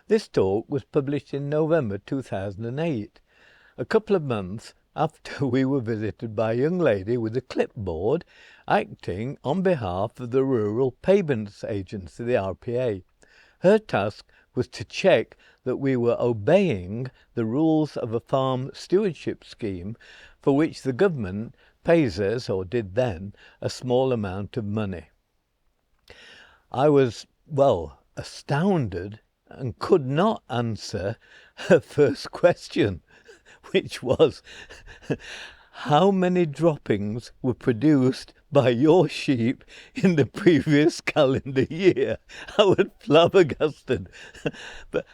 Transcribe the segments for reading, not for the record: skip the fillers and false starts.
This talk was published in November 2008, a couple of months after we were visited by a young lady with a clipboard acting on behalf of the Rural Payments Agency, the RPA. Her task was to check that we were obeying the rules of a Farm Stewardship Scheme for which the government pays us, or did then, a small amount of money. I was, well, astounded and could not answer her first question, which was, how many droppings were produced by your sheep in the previous calendar year? I was flabbergasted. But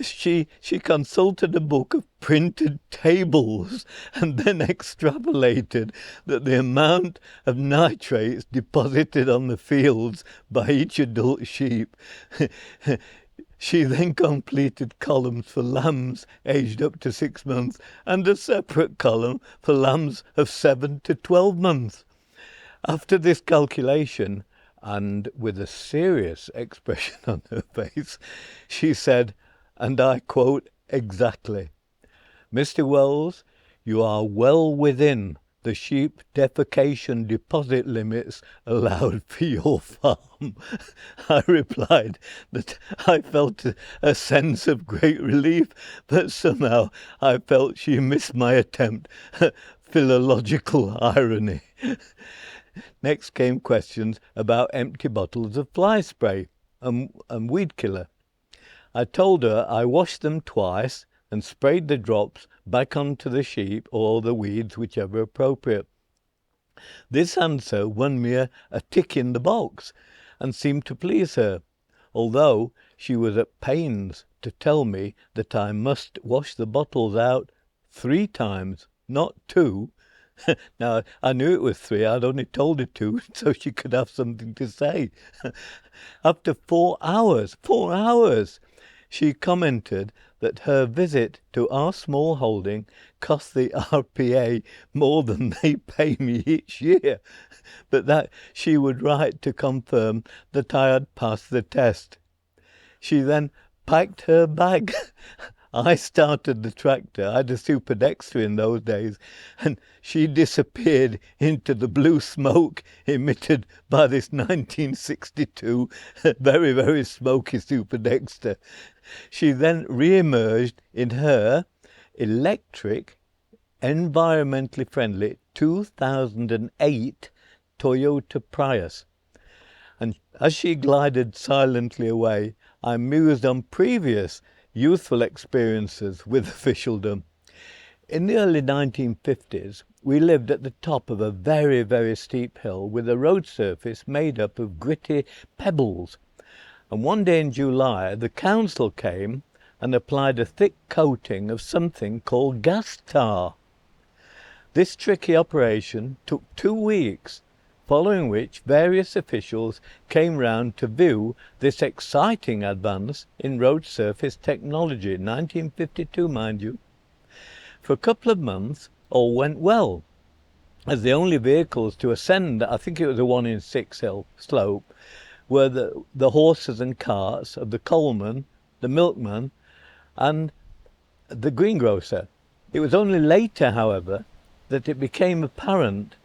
she consulted a book of printed tables and then extrapolated that the amount of nitrates deposited on the fields by each adult sheep. She then completed columns for lambs aged up to 6 months and a separate column for lambs of 7 to 12 months. After this calculation, and with a serious expression on her face, she said, and I quote exactly, "Mr. Wells, you are well within the sheep defecation deposit limits allowed for your farm." I replied that I felt a sense of great relief, but somehow I felt she missed my attempt at philological irony. Next came questions about empty bottles of fly spray and weed killer. I told her I washed them twice and sprayed the drops back onto the sheep or the weeds, whichever appropriate. This answer won me a tick in the box and seemed to please her, although she was at pains to tell me that I must wash the bottles out 3 times, not 2. Now, I knew it was 3, I'd only told her 2, so she could have something to say. After 4 hours, she commented that her visit to our small holding cost the RPA more than they pay me each year, but that she would write to confirm that I had passed the test. She then packed her bag. I started the tractor. I had a Super Dexter in those days, and she disappeared into the blue smoke emitted by this 1962 very, very smoky Super Dexter. She then re-emerged in her electric, environmentally friendly 2008 Toyota Prius. And as she glided silently away, I mused on previous youthful experiences with officialdom. In the early 1950s, we lived at the top of a very, very steep hill with a road surface made up of gritty pebbles. And one day in July, the council came and applied a thick coating of something called gas tar. This tricky operation took 2 weeks, following which various officials came round to view this exciting advance in road surface technology, 1952 mind you. For a couple of months all went well, as the only vehicles to ascend, I think it was a 1 in 6 hill slope, were the horses and carts of the coalman, the milkman and the greengrocer. It was only later, however, that it became apparent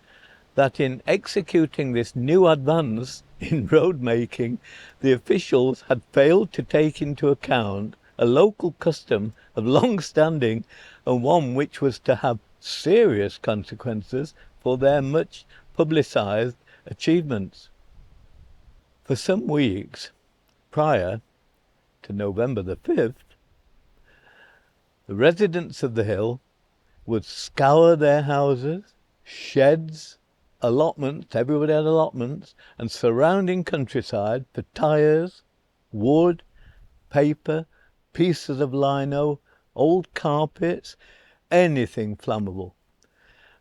that in executing this new advance in road making, the officials had failed to take into account a local custom of long standing and one which was to have serious consequences for their much publicised achievements. For some weeks prior to November the 5th, the residents of the hill would scour their houses, sheds, allotments, everybody had allotments, and surrounding countryside for tyres, wood, paper, pieces of lino, old carpets, anything flammable.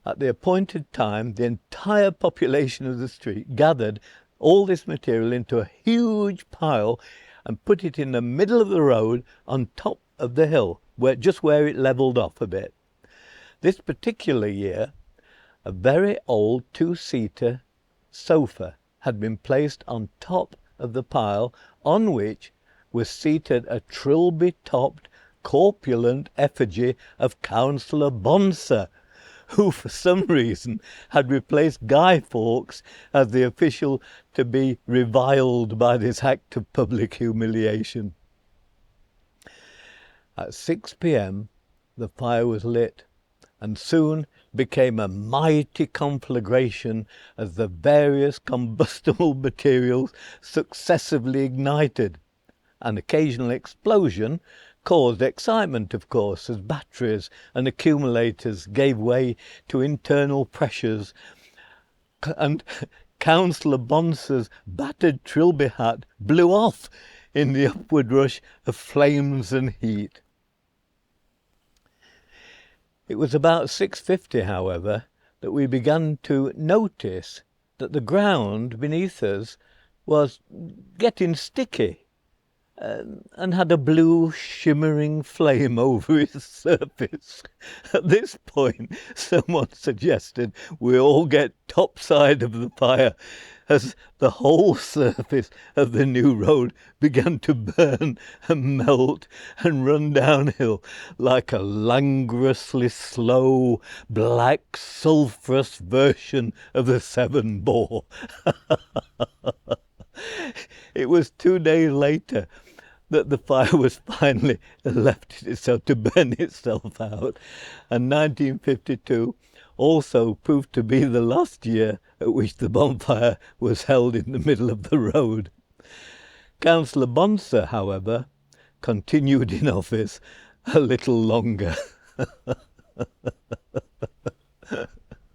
At the appointed time, the entire population of the street gathered all this material into a huge pile and put it in the middle of the road on top of the hill, just where it levelled off a bit. This particular year, a very old 2-seater sofa had been placed on top of the pile, on which was seated a Trilby-topped, corpulent effigy of Councillor Bonsor, who for some reason had replaced Guy Fawkes as the official to be reviled by this act of public humiliation. At 6 p.m. the fire was lit, and soon became a mighty conflagration as the various combustible materials successively ignited. An occasional explosion caused excitement, of course, as batteries and accumulators gave way to internal pressures, and Councillor Bonsor's battered Trilby hat blew off in the upward rush of flames and heat. It was about 6:50, however, that we began to notice that the ground beneath us was getting sticky, and had a blue shimmering flame over its surface. At this point, someone suggested we all get topside of the fire, as the whole surface of the new road began to burn and melt and run downhill like a languorously slow, black, sulphurous version of the Seven Bore. It was 2 days later that the fire was finally left itself to burn itself out, and 1952 also proved to be the last year at which the bonfire was held in the middle of the road. Councillor Bonsor, however, continued in office a little longer.